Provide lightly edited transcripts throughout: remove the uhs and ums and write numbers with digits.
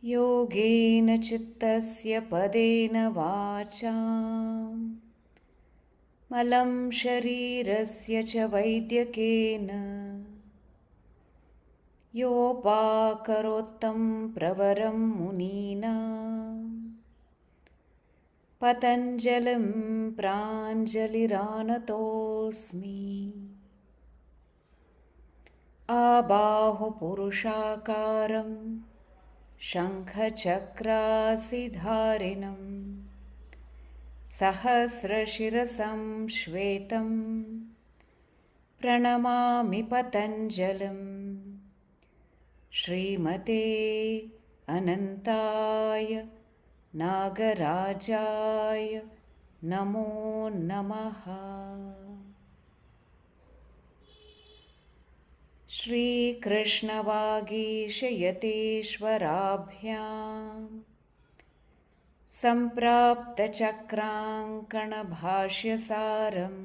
योगेन चित्तस्य पदेन वाचा मलं शरीरस्य च वैद्यकेन योपाकरोत्तं प्रवरं मुनीना पतञ्जलिं प्राञ्जलिरानतोऽस्मि। आबाहुपुरुषाकारं शङ्खचक्रासिधारिणं सहस्रशिरसं श्वेतं प्रणमामि पतञ्जलिं। श्रीमते अनन्ताय नागराजाय नमो नमः। श्रीकृष्णवागीशयतीश्वराभ्यां सम्प्राप्तचक्राङ्कणभाष्यसारम्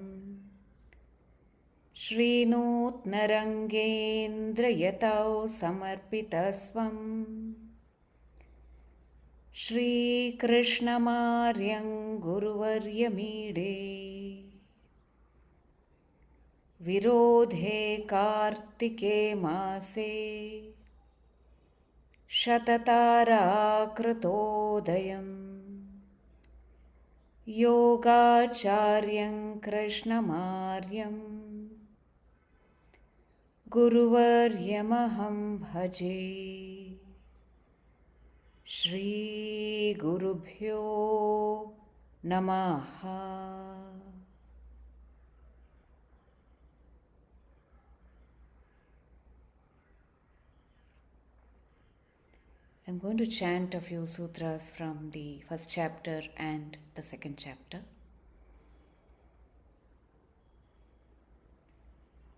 श्रीनूत्नरङ्गेन्द्रयतौ समर्पितस्वं श्रीकृष्णमार्यं गुरुवर्यमीडे। विरोधे कार्तिके मासे शतताराकृतोदयं योगाचार्यं कृष्णमार्यं गुरुवर्यमहं भजे। श्रीगुरुभ्यो नमः। I'm going to chant a few sutras from the first chapter and the second chapter.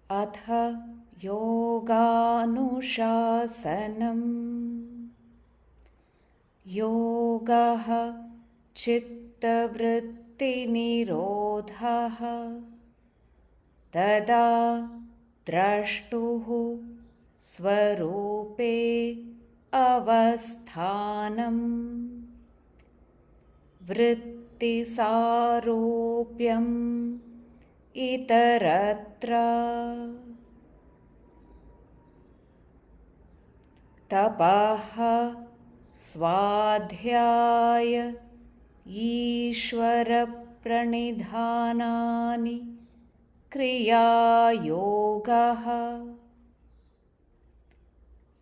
Atha yoganuशासनम् yogaha chittavrittiनिरोधः तदा द्रष्टुः स्वरूपे अवस्थानं वृत्तिसारूप्यम् इतरत्र तपः स्वाध्याय ईश्वरप्रणिधानानि क्रियायोगः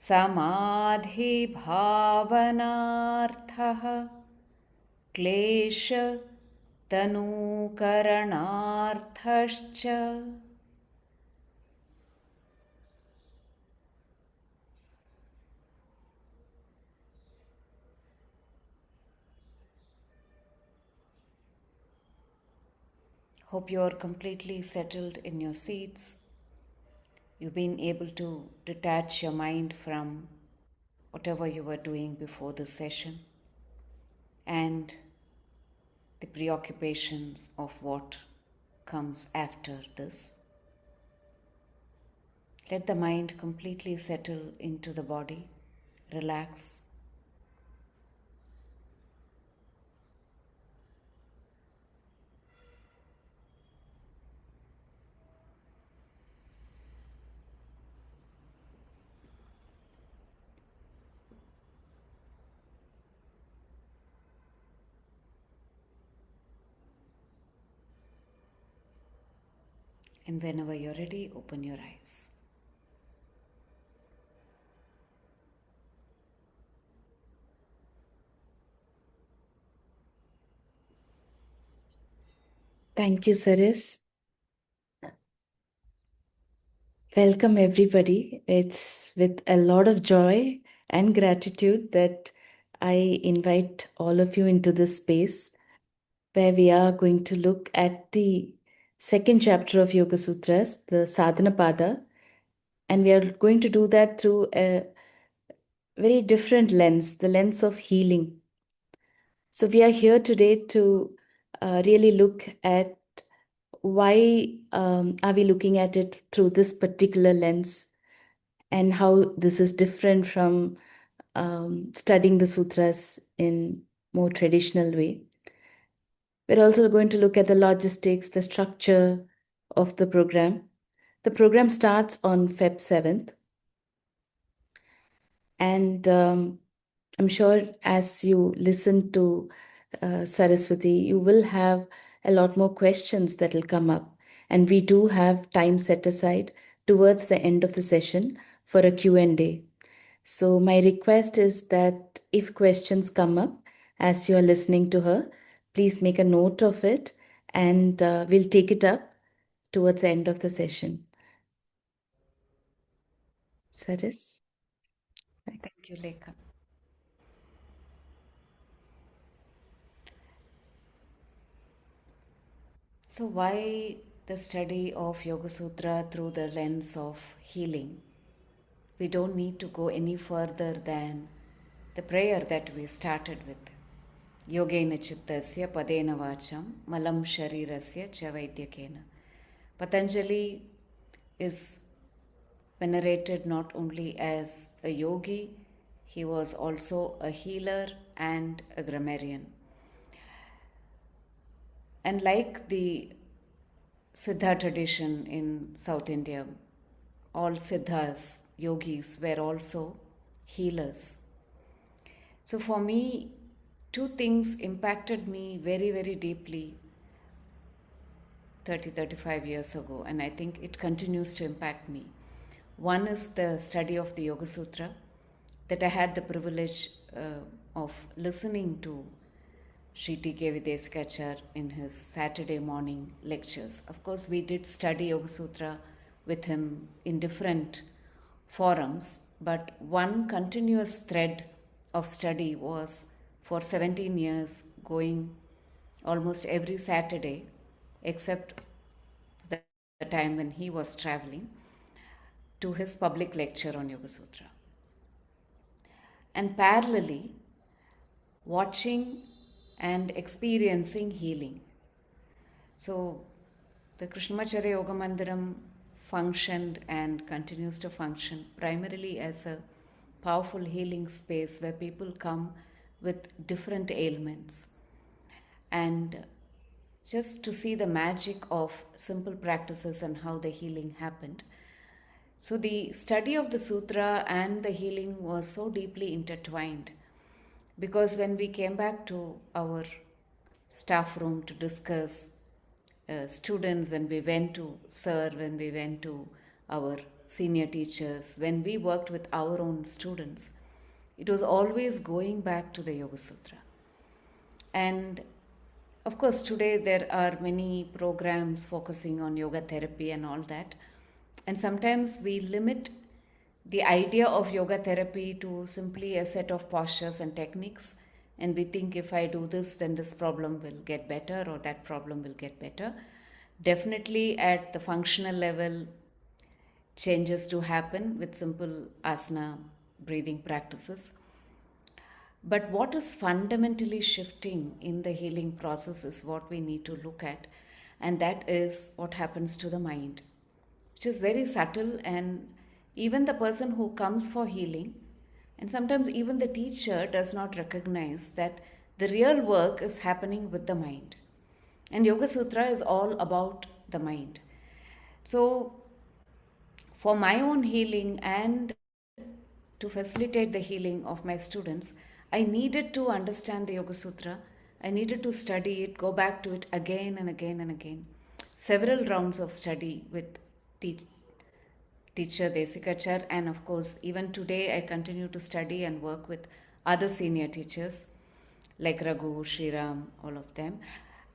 समाधिभावनार्थः क्लेशतनूकरणार्थश्च Hope you are completely settled in your seats. You've been able to detach your mind from whatever you were doing before this session and the preoccupations of what comes after this. Let the mind completely settle into the body, relax. And whenever you're ready, open your eyes. Thank you, Saris. Welcome, everybody. It's with a lot of joy and gratitude that I invite all of you into this space where we are going to look at the second chapter of Yoga Sutras, the Sadhana Pāda. And we are going to do that through a very different lens, the lens of healing. So we are here today to really look at why are we looking at it through this particular lens and how this is different from studying the sutras in more traditional way. We're also going to look at the logistics, the structure of the program. The program starts on Feb 7th. And I'm sure as you listen to Saraswathi, you will have a lot more questions that will come up. And we do have time set aside towards the end of the session for a Q&A. So my request is that if questions come up as you are listening to her, please make a note of it and we'll take it up towards the end of the session. Saris? Thank you, Lekha. So, why the study of Yoga Sutra through the lens of healing? We don't need to go any further than the prayer that we started with. Yogena chittasya padena vacham malam sharirasya cha vaidyakena. Patanjali is venerated not only as a yogi, he was also a healer and a grammarian. And like the Siddha tradition in South India, all Siddhas, yogis, were also healers. So for me, two things impacted me very, very deeply 35 years ago, and I think it continues to impact me. One is the study of the Yoga Sutra that I had the privilege of listening to Sri T.K. Videsikachar in his Saturday morning lectures. Of course, we did study Yoga Sutra with him in different forums, but one continuous thread of study was for 17 years going almost every Saturday, except the time when he was traveling, to his public lecture on Yoga Sutra. And parallelly, watching and experiencing healing. So, the Krishnamacharya Yoga Mandiram functioned and continues to function primarily as a powerful healing space where people come with different ailments. And just to see the magic of simple practices and how the healing happened. So, the study of the sutra and the healing was so deeply intertwined because when we came back to our staff room to discuss students, when we went to SIR, when we went to our senior teachers, when we worked with our own students, it was always going back to the Yoga Sutra. And of course, today there are many programs focusing on yoga therapy and all that. And sometimes we limit the idea of yoga therapy to simply a set of postures and techniques. And we think if I do this, then this problem will get better or that problem will get better. Definitely at the functional level, changes do happen with simple asana breathing practices. But what is fundamentally shifting in the healing process is what we need to look at, and that is what happens to the mind, which is very subtle. And even the person who comes for healing, and sometimes even the teacher, does not recognize that the real work is happening with the mind. And Yoga Sutra is all about the mind. So, for my own healing and to facilitate the healing of my students, I needed to understand the Yoga Sutra. I needed to study it, go back to it again and again and again. Several rounds of study with teacher Desikachar, and of course, even today I continue to study and work with other senior teachers like Raghu, Shriram, all of them.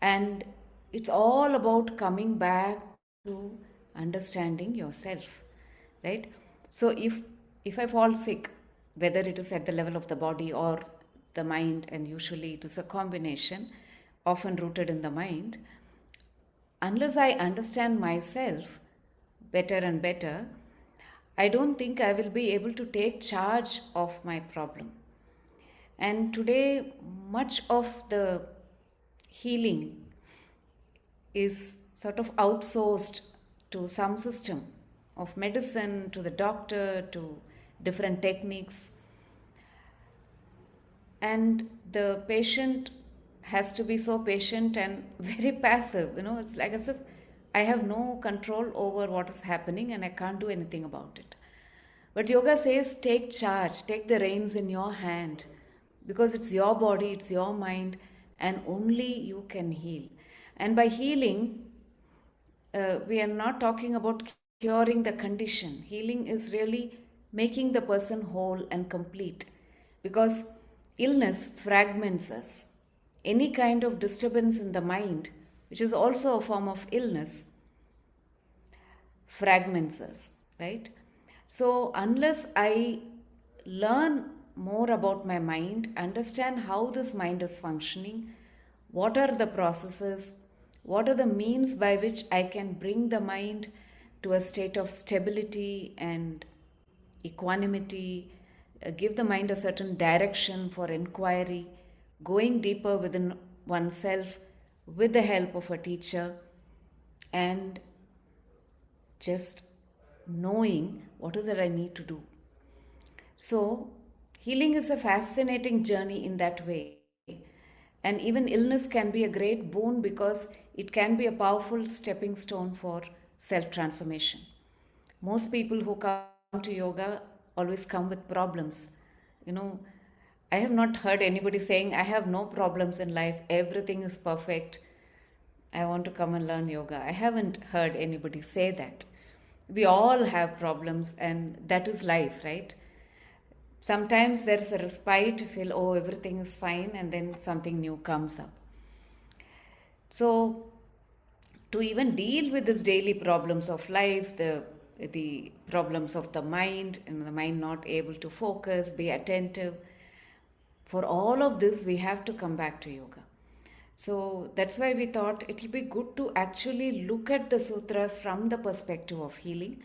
And it's all about coming back to understanding yourself, right? So if I fall sick, whether it is at the level of the body or the mind, and usually it is a combination, often rooted in the mind, unless I understand myself better and better, I don't think I will be able to take charge of my problem. And today, much of the healing is sort of outsourced to some system of medicine, to the doctor, to different techniques. and the patient has to be so patient and very passive. It's like as if I have no control over what is happening and I can't do anything about it. But yoga says take charge, take the reins in your hand, because it's your body, it's your mind, and only you can heal. And by healing, we are not talking about curing the condition. Healing is really making the person whole and complete, because illness fragments us. Any kind of disturbance in the mind, which is also a form of illness, fragments us, right? So, unless I learn more about my mind, understand how this mind is functioning, what are the processes, what are the means by which I can bring the mind to a state of stability and equanimity, give the mind a certain direction for inquiry, going deeper within oneself with the help of a teacher, and just knowing what is it I need to do. So, healing is a fascinating journey in that way. And even illness can be a great boon because it can be a powerful stepping stone for self transformation. Most people who come to yoga always come with problems. You know, I have not heard anybody saying, I have no problems in life, everything is perfect, I want to come and learn yoga. I haven't heard anybody say that. We all have problems, and that is life, right? Sometimes there's a respite, feel, oh, everything is fine, and then something new comes up. So, to even deal with these daily problems of life, the problems of the mind, and the mind not able to focus, be attentive, for all of this, we have to come back to yoga. So that's why we thought it will be good to actually look at the sutras from the perspective of healing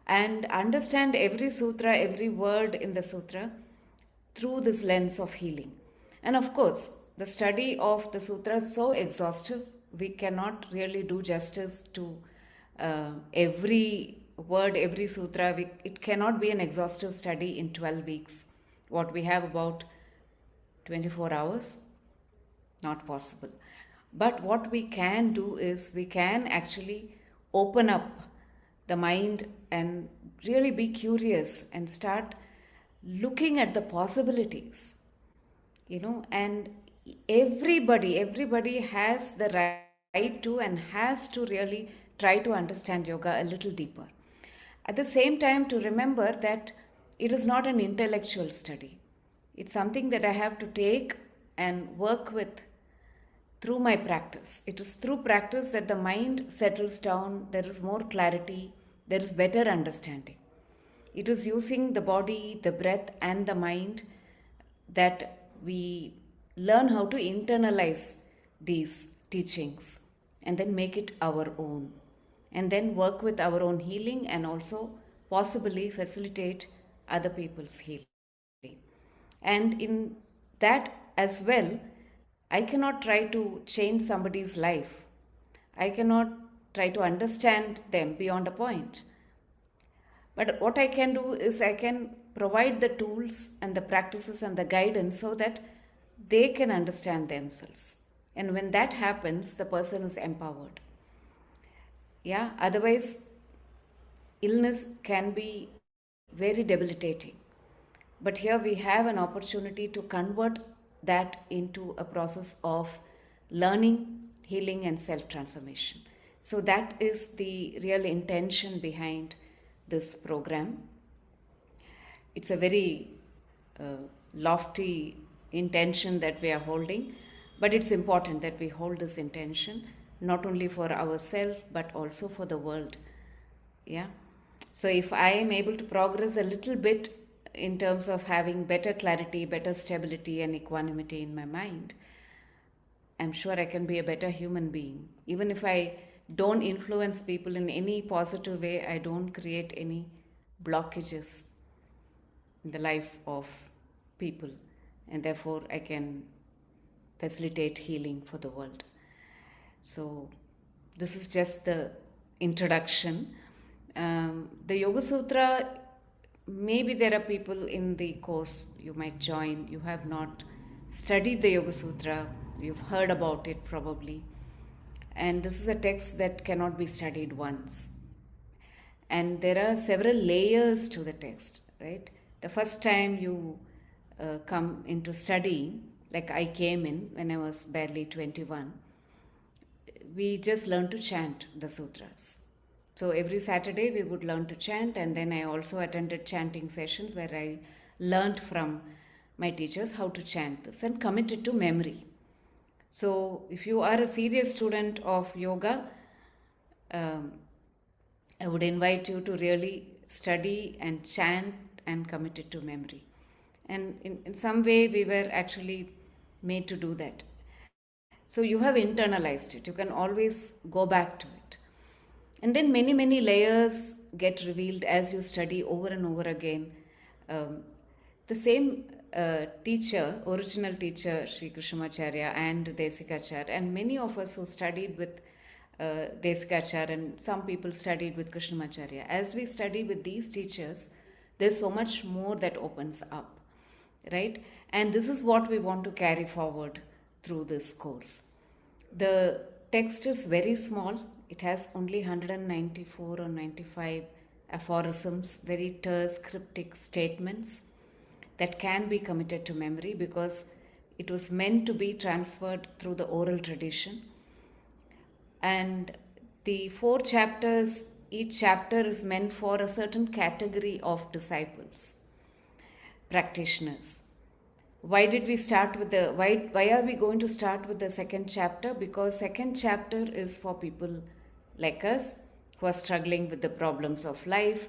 and understand every sutra, every word in the sutra through this lens of healing. And of course, the study of the sutra is so exhaustive, we cannot really do justice to every word, every sutra. It cannot be an exhaustive study in 12 weeks. What we have about 24 hours, not possible. But what we can do is we can actually open up the mind and really be curious and start looking at the possibilities, and everybody has the right to and has to really try to understand yoga a little deeper. At the same time, to remember that it is not an intellectual study, it's something that I have to take and work with through my practice. It is through practice that the mind settles down, there is more clarity, there is better understanding. It is using the body, the breath, and the mind that we learn how to internalize these teachings and then make it our own. And then work with our own healing and also possibly facilitate other people's healing. And in that as well, I cannot try to change somebody's life. I cannot try to understand them beyond a point. But what I can do is I can provide the tools and the practices and the guidance so that they can understand themselves. And when that happens, the person is empowered. Yeah, otherwise, illness can be very debilitating. But here we have an opportunity to convert that into a process of learning, healing, and self transformation. So, that is the real intention behind this program. It's a very lofty intention that we are holding, but it's important that we hold this intention not only for ourselves but also for the world. Yeah. So, if I am able to progress a little bit in terms of having better clarity, better stability, and equanimity in my mind, I'm sure I can be a better human being. Even if I don't influence people in any positive way, I don't create any blockages in the life of people, and therefore I can facilitate healing for the world. So, this is just the introduction. The Yoga Sutra, maybe there are people in the course you might join, you have not studied the Yoga Sutra, you've heard about it probably. And this is a text that cannot be studied once. And there are several layers to the text, right? The first time you come into study, like I came in when I was barely 21, we just learned to chant the sutras. So every Saturday we would learn to chant, and then I also attended chanting sessions where I learned from my teachers how to chant this and commit it to memory. So if you are a serious student of yoga, um, I would invite you to really study and chant and commit it to memory. And in some way, we were actually made to do that. So you have internalized it. You can always go back to it. And then many layers get revealed as you study over and over again. The same original teacher, Sri Krishnamacharya and Desikacharya, and many of us who studied with Desikacharya and some people studied with Krishnamacharya. As we study with these teachers, there's so much more that opens up, right? And this is what we want to carry forward through this course. The text is very small. It has only 194 or 95 aphorisms, very terse, cryptic statements that can be committed to memory because it was meant to be transferred through the oral tradition. And the 4 chapters, each chapter is meant for a certain category of disciples, practitioners. Why did we start with the why are we going to start with the second chapter? Because second chapter is for people like us who are struggling with the problems of life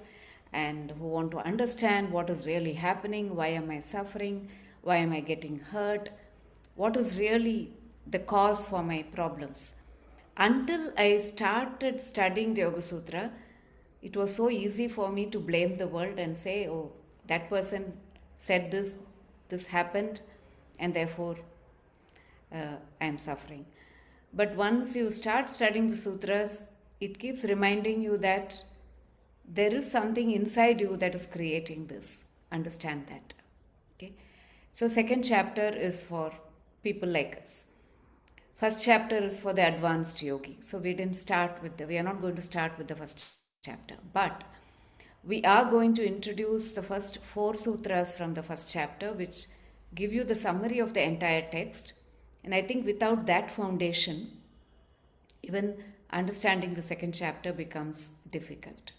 and who want to understand what is really happening, why am I suffering, why am I getting hurt, what is really the cause for my problems. Until I started studying the Yoga Sutra, it was so easy for me to blame the world and say, oh, that person said this happened, and therefore I am suffering. But once you start studying the sutras, it keeps reminding you that there is something inside you that is creating this. Understand that. Okay. So second chapter is for people like us. First chapter is for the advanced yogi. So we are not going to start with the first chapter, but we are going to introduce the first 4 sutras from the first chapter, which give you the summary of the entire text. And I think without that foundation, even understanding the second chapter becomes difficult.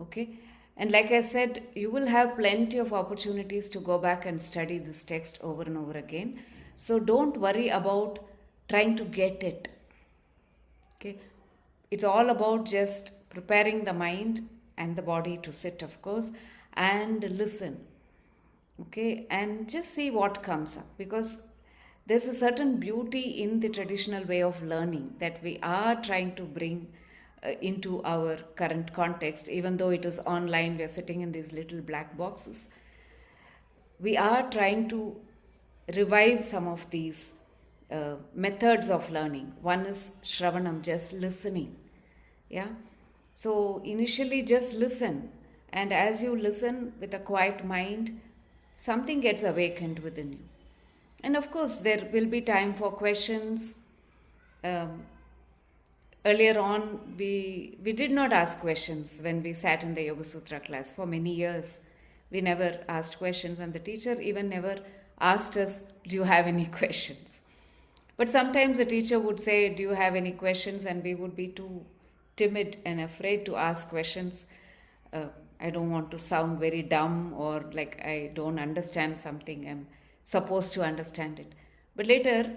Okay? And like I said, you will have plenty of opportunities to go back and study this text over and over again. So don't worry about trying to get it. Okay? It's all about just preparing the mind and the body to sit, of course, and listen. Okay? And just see what comes up, because there's a certain beauty in the traditional way of learning that we are trying to bring into our current context. Even though it is online, we are sitting in these little black boxes. We are trying to revive some of these methods of learning. One is Shravanam, just listening. Yeah. So initially just listen. And as you listen with a quiet mind, something gets awakened within you. And of course, there will be time for questions. Earlier on, we did not ask questions when we sat in the Yoga Sutra class. For many years, we never asked questions, and the teacher even never asked us, do you have any questions? But sometimes the teacher would say, do you have any questions? And we would be too timid and afraid to ask questions. I don't want to sound very dumb or like I don't understand something. I'm supposed to understand it. But later,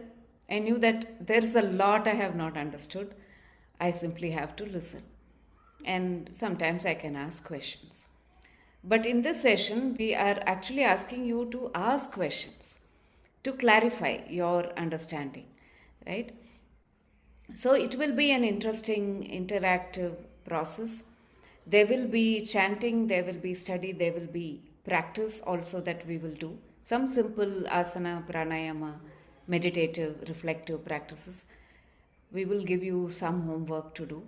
I knew that there's a lot I have not understood. I simply have to listen. And sometimes I can ask questions. But in this session, we are actually asking you to ask questions to clarify your understanding, right? So it will be an interesting interactive process. There will be chanting, there will be study, there will be practice also that we will do. Some simple asana, pranayama, meditative, reflective practices. We will give you some homework to do.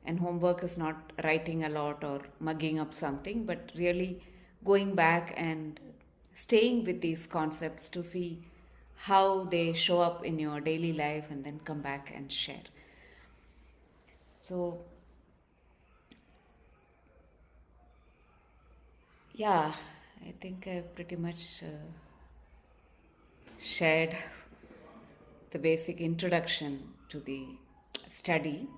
And homework is not writing a lot or mugging up something, but really going back and staying with these concepts to see how they show up in your daily life, and then come back and share. So, yeah, I think I've pretty much shared the basic introduction to the study.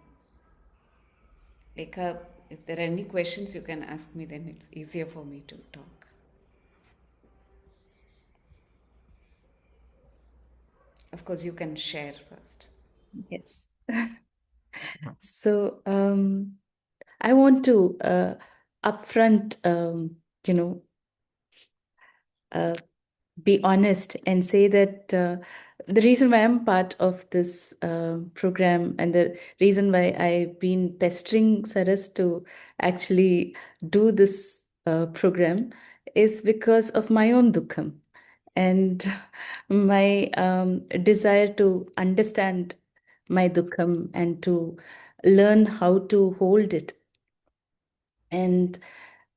Lekha, if there are any questions you can ask me, then it's easier for me to talk. Of course, you can share first. Yes. So I want to upfront, you know, uh, be honest and say that the reason why I'm part of this program and the reason why I've been pestering Saras to actually do this program is because of my own dukkham and my desire to understand my dukkham and to learn how to hold it. And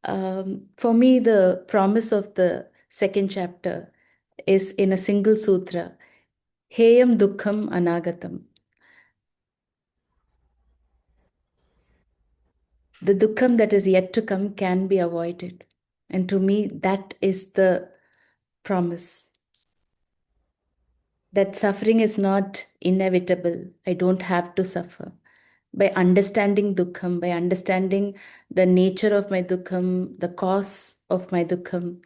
for me, the promise of the second chapter is in a single sutra, Heyam Dukkham Anagatam. The dukkham that is yet to come can be avoided. And to me, that is the promise. That suffering is not inevitable. I don't have to suffer. By understanding dukkham, by understanding the nature of my dukkham, the cause of my dukkham,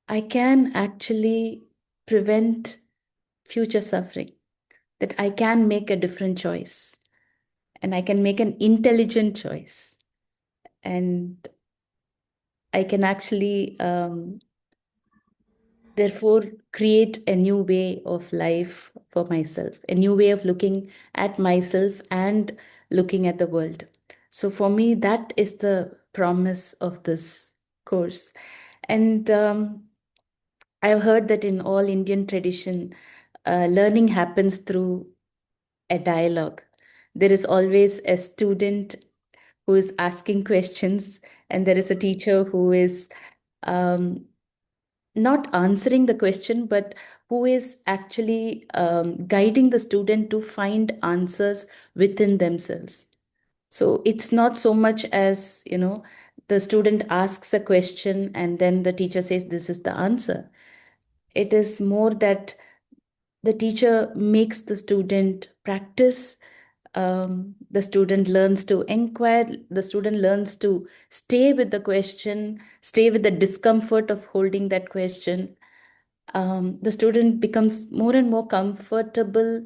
I can actually prevent future suffering. That I can make a different choice and I can make an intelligent choice. And I can actually, therefore, create a new way of life for myself, a new way of looking at myself and looking at the world. So, for me, that is the promise of this course. And I've heard that in all Indian tradition, learning happens through a dialogue. There is always a student who is asking questions, and there is a teacher who is um, not answering the question, but who is actually guiding the student to find answers within themselves. So it's not so much as, the student asks a question and then the teacher says, this is the answer. It is more that the teacher makes the student practice. The student learns to inquire, the student learns to stay with the question, stay with the discomfort of holding that question. The student becomes more and more comfortable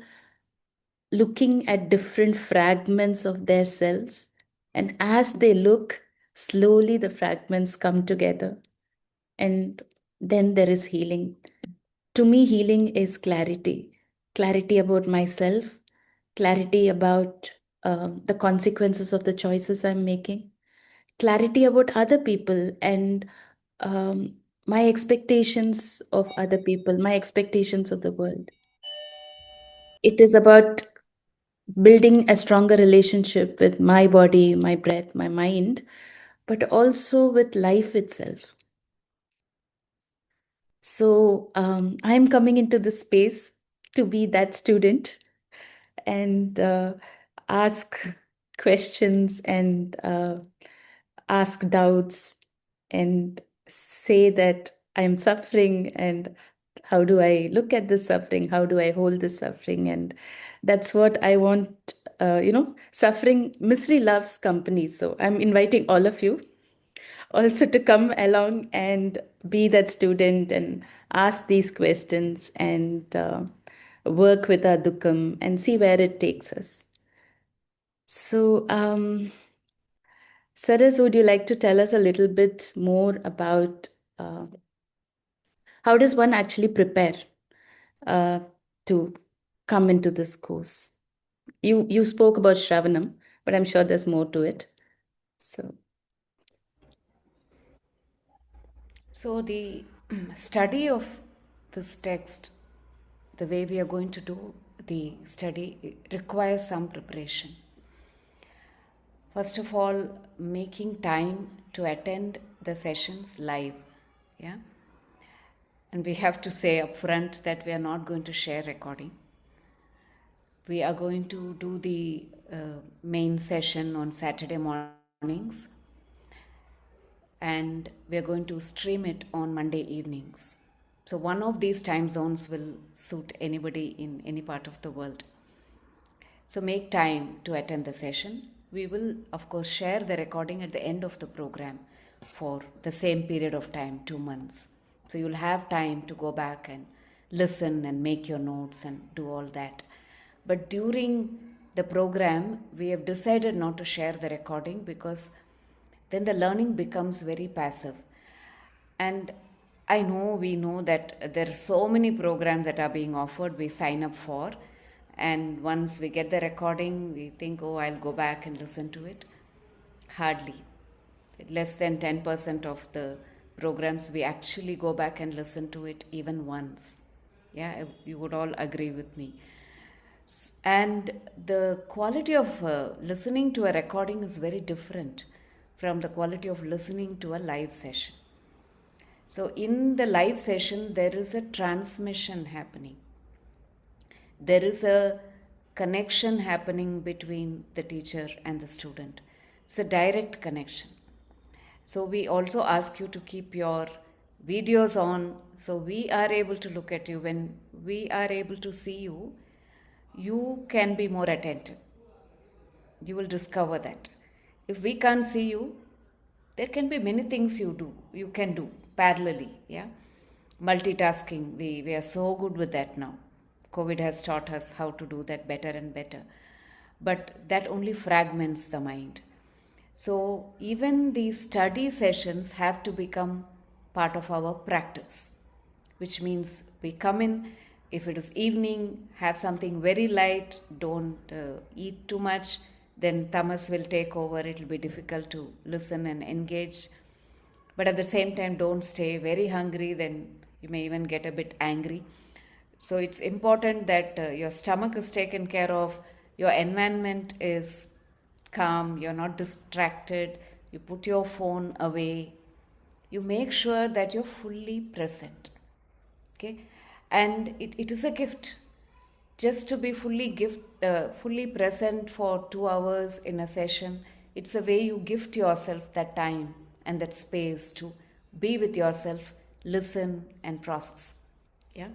looking at different fragments of their selves. And as they look, slowly the fragments come together. And then there is healing. To me, healing is clarity, clarity about myself, clarity about the consequences of the choices I'm making, clarity about other people and um, my expectations of other people, my expectations of the world. It is about building a stronger relationship with my body, my breath, my mind, but also with life itself. So I'm coming into this space to be that student and ask questions and ask doubts and say that I'm suffering and how do I look at this suffering? How do I hold this suffering? And that's what I want. Suffering, misery loves company. So I'm inviting all of you also to come along and be that student and ask these questions and work with our dukkham and see where it takes us. So, Saras, would you like to tell us a little bit more about how does one actually prepare uh, to come into this course? You spoke about Shravanam, but I'm sure there's more to it. So, So, the study of this text, the way we are going to do the study, requires some preparation. First of all, making time to attend the sessions live. Yeah. And we have to say upfront that we are not going to share recording. We are going to do the main session on Saturday mornings, and we are going to stream it on Monday evenings. So, one of these time zones will suit anybody in any part of the world. So, make time to attend the session. We will, of course, share the recording at the end of the program for the same period of time, 2 months. So, you'll have time to go back and listen and make your notes and do all that. But during the program, we have decided not to share the recording because then the learning becomes very passive. And we know that there are so many programs that are being offered, we sign up for. And once we get the recording, we think, oh, I'll go back and listen to it. Hardly. Less than 10% of the programs, we actually go back and listen to it even once. Yeah, you would all agree with me. And the quality of listening to a recording is very different from the quality of listening to a live session. So, in the live session, there is a transmission happening. There is a connection happening between the teacher and the student. It's a direct connection. So, we also ask you to keep your videos on so we are able to look at you. When we are able to see you, you can be more attentive. You will discover that. If we can't see you, there can be many things you can do parallelly. Yeah, multitasking, we are so good with that now. COVID has taught us how to do that better and better, but that only fragments the mind. So even these study sessions have to become part of our practice, which means we come in, if it is evening, have something very light, don't eat too much, then tamas will take over, it will be difficult to listen and engage. But at the same time, don't stay very hungry, then you may even get a bit angry. So it's important that your stomach is taken care of, your environment is calm, you're not distracted, you put your phone away, you make sure that you're fully present. Okay, and it is a gift just to be fully present for 2 hours in a session. It's a way you gift yourself that time and that space to be with yourself, listen and process. Yeah.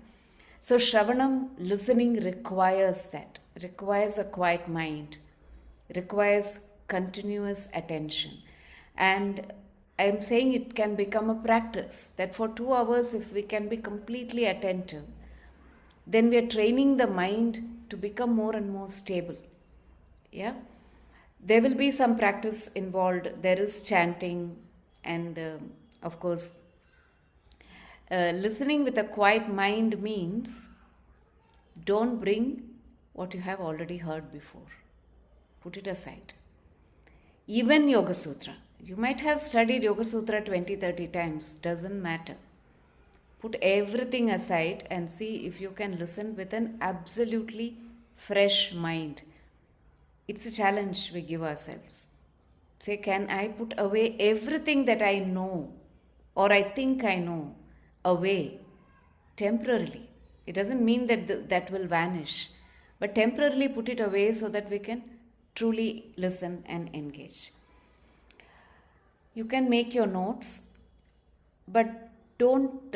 So Shravanam, listening requires that, requires a quiet mind, requires continuous attention. And I'm saying it can become a practice that for 2 hours, if we can be completely attentive, then we are training the mind to become more and more stable. Yeah, there will be some practice involved. There is chanting, and of course, listening with a quiet mind means don't bring what you have already heard before. Put it aside. Even Yoga Sutra. You might have studied Yoga Sutra 20, 30 times, doesn't matter. Put everything aside and see if you can listen with an absolutely fresh mind. It's a challenge we give ourselves. Say, can I put away everything that I know or I think I know away temporarily? It doesn't mean that that will vanish, but temporarily put it away so that we can truly listen and engage. You can make your notes, but don't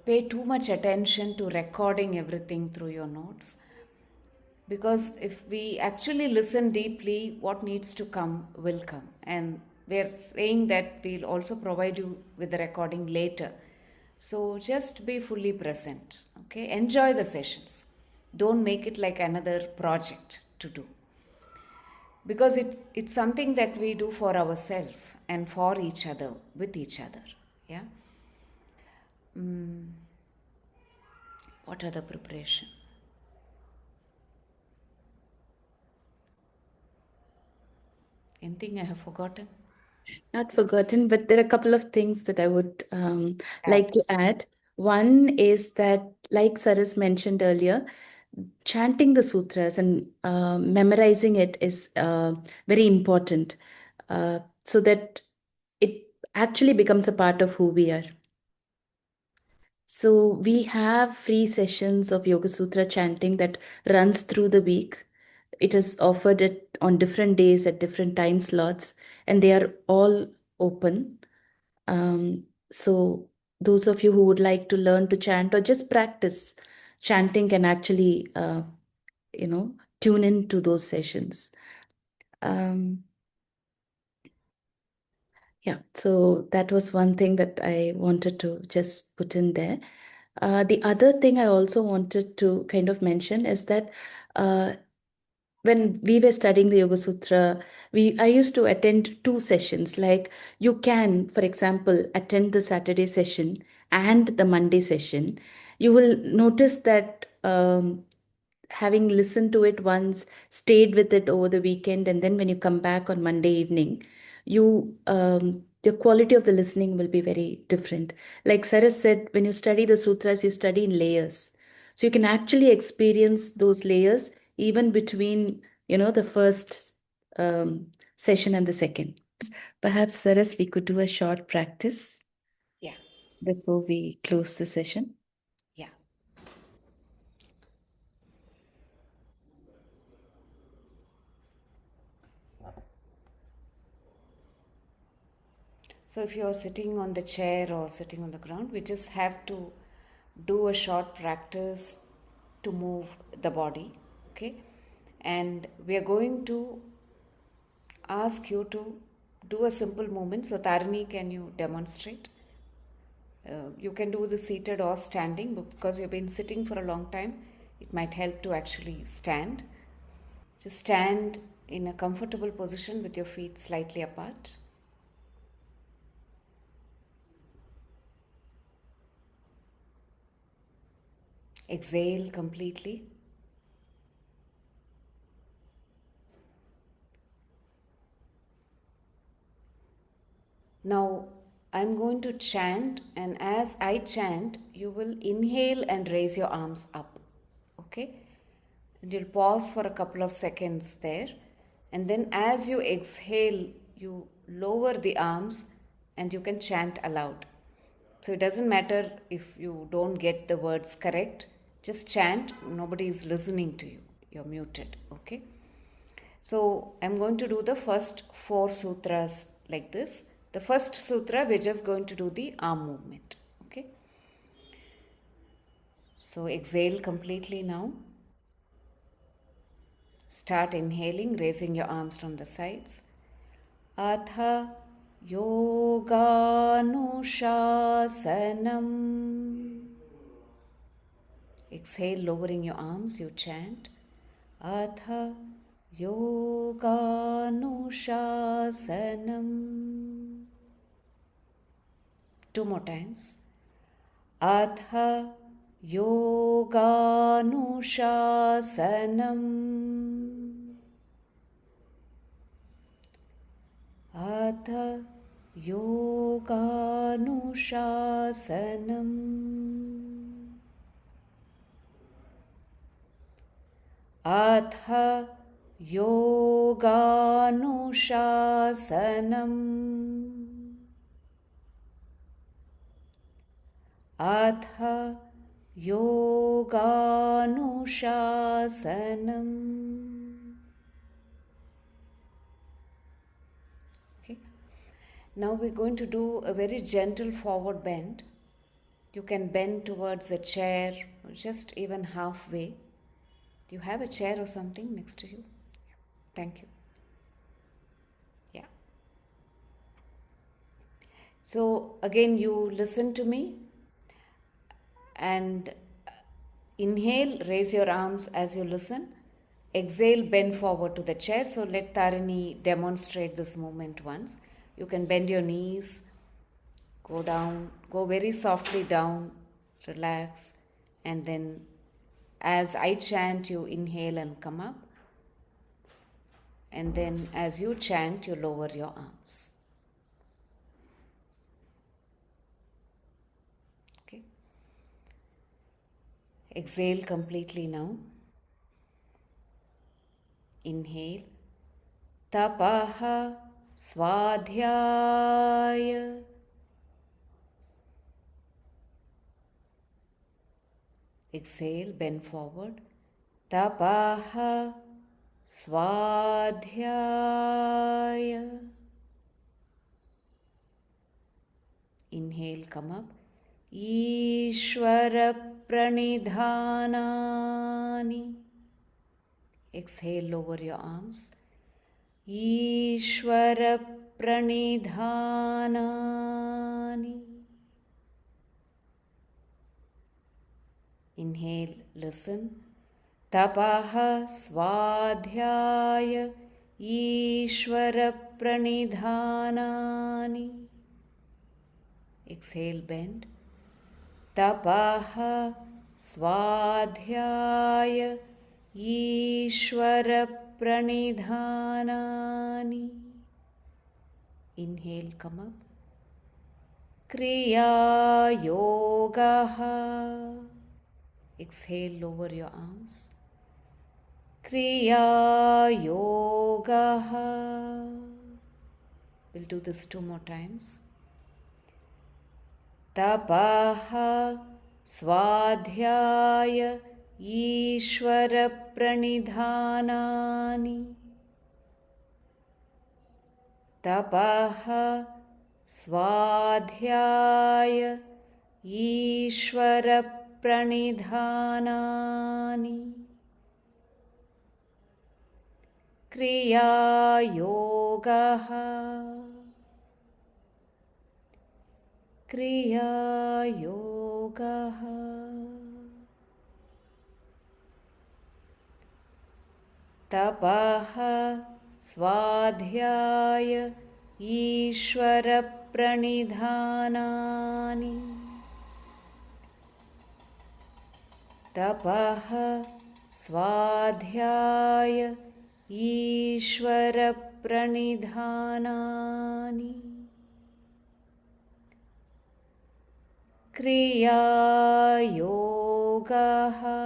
pay too much attention to recording everything through your notes, because if we actually listen deeply, what needs to come will come. And we're saying that we'll also provide you with the recording later. So just be fully present. Okay, enjoy the sessions. Don't make it like another project to do, because it's something that we do for ourselves and for each other, with each other. Yeah. What other preparation? Anything I have forgotten? Not forgotten, but there are a couple of things that I would like Add. to add. One is that, like Saras mentioned earlier, chanting the sutras and memorizing it is very important, so that it actually becomes a part of who we are. So we have free sessions of Yoga Sutra chanting that runs through the week. It is offered on different days at different time slots, and they are all open. So those of you who would like to learn to chant or just practice chanting can actually, tune into those sessions. Um, yeah, so that was one thing that I wanted to just put in there. The other thing I also wanted to kind of mention is that uh, when we were studying the Yoga Sutra, I used to attend two sessions. Like you can, for example, attend the Saturday session and the Monday session. You will notice that having listened to it once, stayed with it over the weekend, and then when you come back on Monday evening, your quality of the listening will be very different. Like Sarah said, when you study the sutras, you study in layers, so you can actually experience those layers even between the first session and the second. Perhaps, Saras, we could do a short practice Yeah, before we close the session. yeah. So if you're sitting on the chair or sitting on the ground, we just have to do a short practice to move the body, okay? And we are going to ask you to do a simple movement. So Tarini, can you demonstrate? You can do the seated or standing, but because you've been sitting for a long time, it might help to actually stand. Just stand in a comfortable position with your feet slightly apart. Exhale completely. Now, I'm going to chant, and as I chant, you will inhale and raise your arms up. Okay? And you'll pause for a couple of seconds there. And then, as you exhale, you lower the arms and you can chant aloud. So, it doesn't matter if you don't get the words correct, just chant. Nobody is listening to you. You're muted. Okay? So I'm going to do the first four sutras like this. The first sutra, we're just going to do the arm movement. Okay. So exhale completely now. Start inhaling, raising your arms from the sides. Atha yoganushasanam. Exhale, lowering your arms, you chant. Atha yoganushasanam. Two more times. Atha yoganushasanam. Atha yoganushasanam. Atha yoganushasanam. अथ योगानुशासनम्. Okay. Now we're going to do a very gentle forward bend. You can bend towards a chair or just even halfway. Do you have a chair or something next to you? Thank you. Yeah. So again, you listen to me and inhale, raise your arms as you listen. Exhale, bend forward to the chair. So let Tarini demonstrate this movement once. You can bend your knees, go down, go very softly down, relax, and then as I chant, you inhale and come up. And then as you chant, you lower your arms. Okay. Exhale completely now. Inhale. Tapaha Swadhyaya Exhale, bend forward. Tapaha Svadhyaya. Inhale, come up. Ishvara Pranidhanani. Exhale, lower your arms. Ishvara Pranidhanani. Inhale, listen. Tapaha Svadhyaya Ishvara Pranidhanani. Exhale, bend. Tapaha Svadhyaya Ishvara Pranidhanani. Inhale, come up. Kriya Yogaha. Exhale, lower your arms. Kriya Yogaha. We'll do this 2 more times. Tapaha Svadhyaya Ishvara Pranidhanani. Tapaha Svadhyaya Ishvara Pranidhanani. Kriya Yogaha. Kriya Yogaha. Tapaha Svadhyaya Ishvara Pranidhanani. Tapaha Svadhyaya Ishvara Pranidhanani. Kriya Yogaha.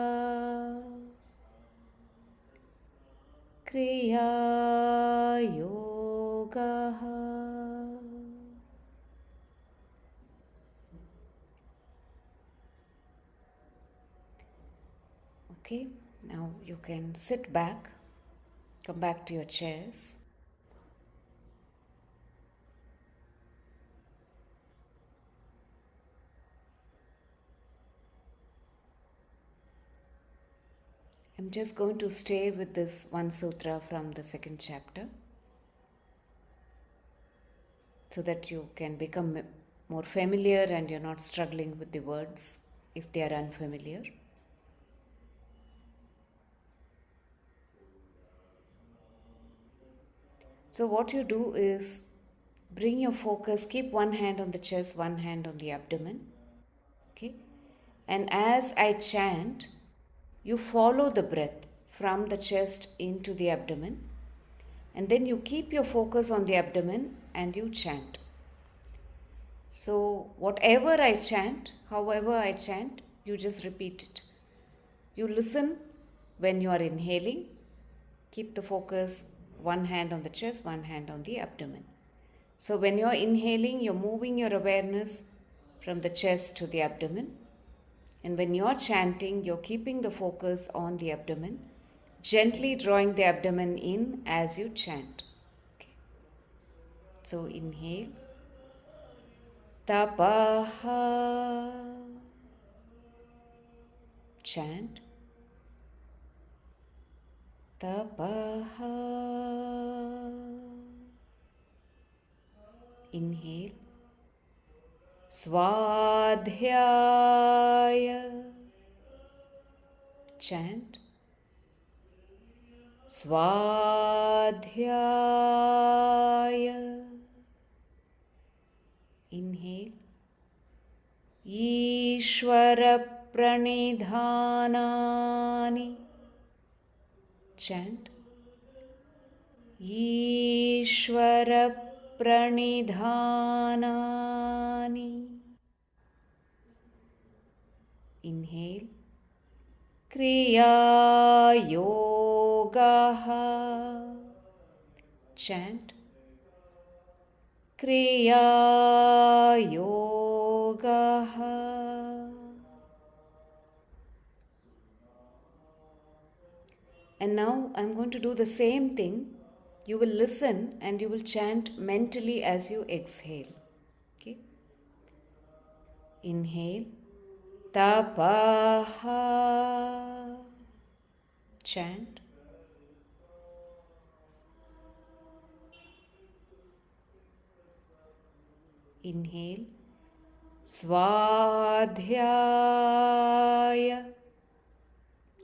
Kriya Yogaha. Okay, now you can sit back, come back to your chairs. I'm just going to stay with this one sutra from the 2nd chapter so that you can become more familiar and you're not struggling with the words if they are unfamiliar. So what you do is bring your focus, keep one hand on the chest, one hand on the abdomen. Okay? And as I chant, you follow the breath from the chest into the abdomen. And then you keep your focus on the abdomen and you chant. So whatever I chant, however I chant, you just repeat it. You listen when you are inhaling. Keep the focus, one hand on the chest, one hand on the abdomen. So when you're inhaling, you're moving your awareness from the chest to the abdomen. And when you're chanting, you're keeping the focus on the abdomen, gently drawing the abdomen in as you chant. Okay. So inhale. Tapaha. Chant. Tapaha. Inhale. Svadhyaya. Chant. Svadhyaya. Inhale. Ishvara Pranidhanani. Chant. Ishvara Pranidhanani. Inhale. Kriya Yogaha. Chant. Kriya Yogaha. And now I'm going to do the same thing. You will listen and you will chant mentally as you exhale. Okay? Inhale. Tapaha. Chant. Inhale. Svadhyaya.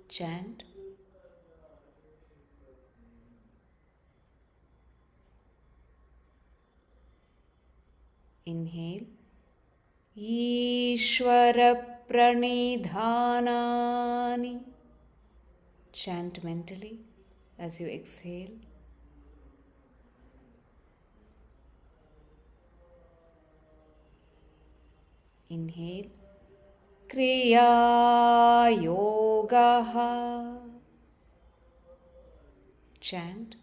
Chant. Inhale. Ishvara pranidhanani. Chant mentally as you exhale. Inhale. Kriya Yogaha. Chant.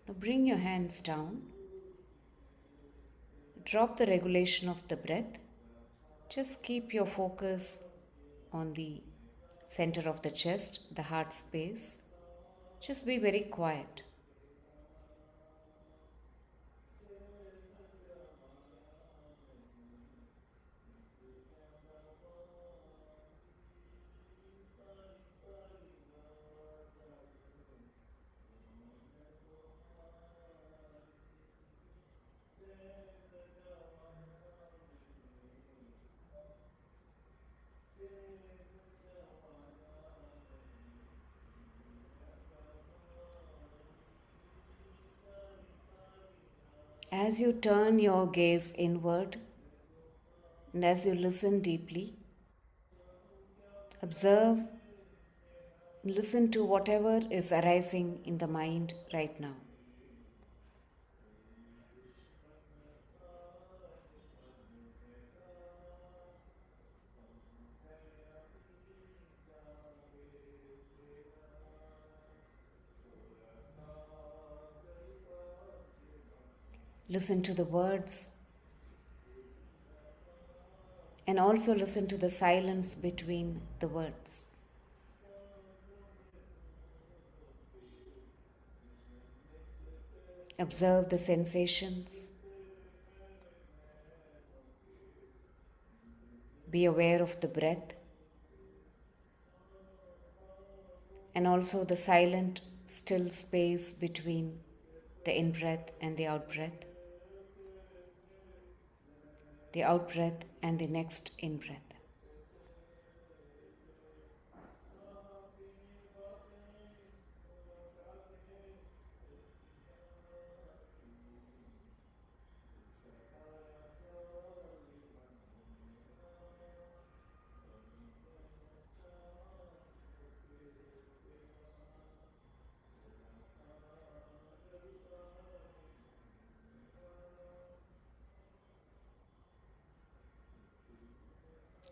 Now bring your hands down. Drop the regulation of the breath. Just keep your focus on the center of the chest, the heart space. Just be very quiet. As you turn your gaze inward and as you listen deeply, observe and listen to whatever is arising in the mind right now. Listen to the words and also listen to the silence between the words. Observe the sensations. Be aware of the breath and also the silent, still space between the in-breath and the out-breath, the out-breath and the next in-breath.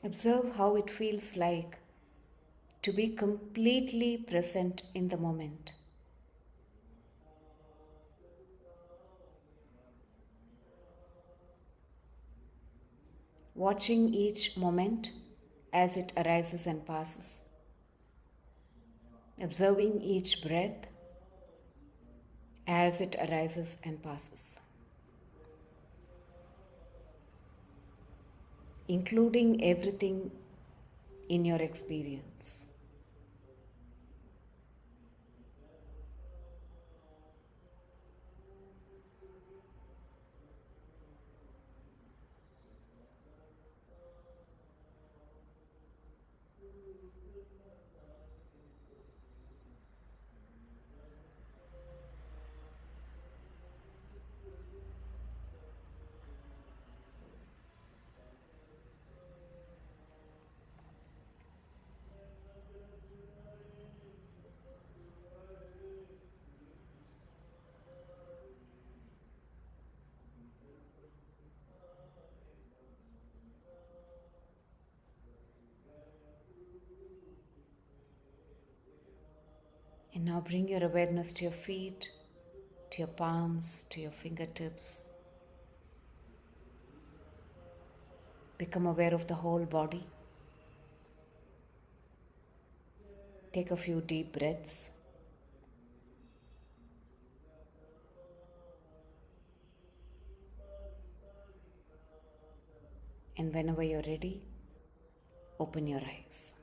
Observe how it feels like to be completely present in the moment. Watching each moment as it arises and passes. Observing each breath as it arises and passes. Including everything in your experience. And now bring your awareness to your feet, to your palms, to your fingertips. Become aware of the whole body. Take a few deep breaths. And whenever you're ready, open your eyes.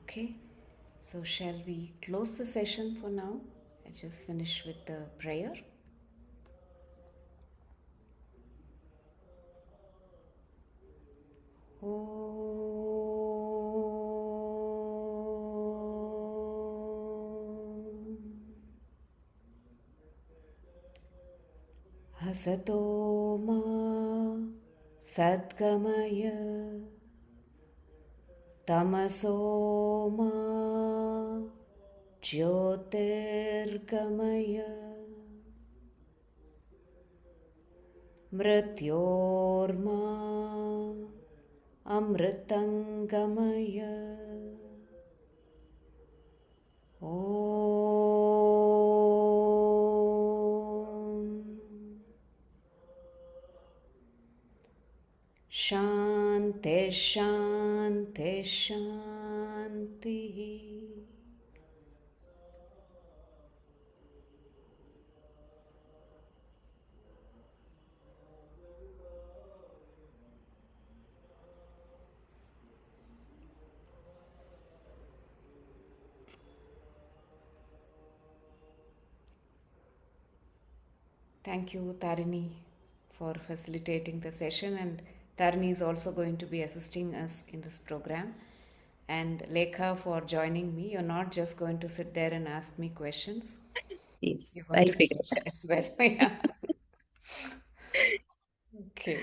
Okay, so shall we close the session for now? I just finish with the prayer. Hasato ma sadgamaya tamaso ma jyotirgamaya mrityorma amritangamaya Om Shanti Shanti Shanti. Thank you, Tarini, for facilitating the session. And Tarini is also going to be assisting us in this program. And Lekha for joining me. You're not just going to sit there and ask me questions, you're Yes, going I to figured teach that. as well. Yeah. Okay.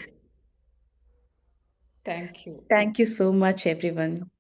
Thank you. Thank you so much, everyone.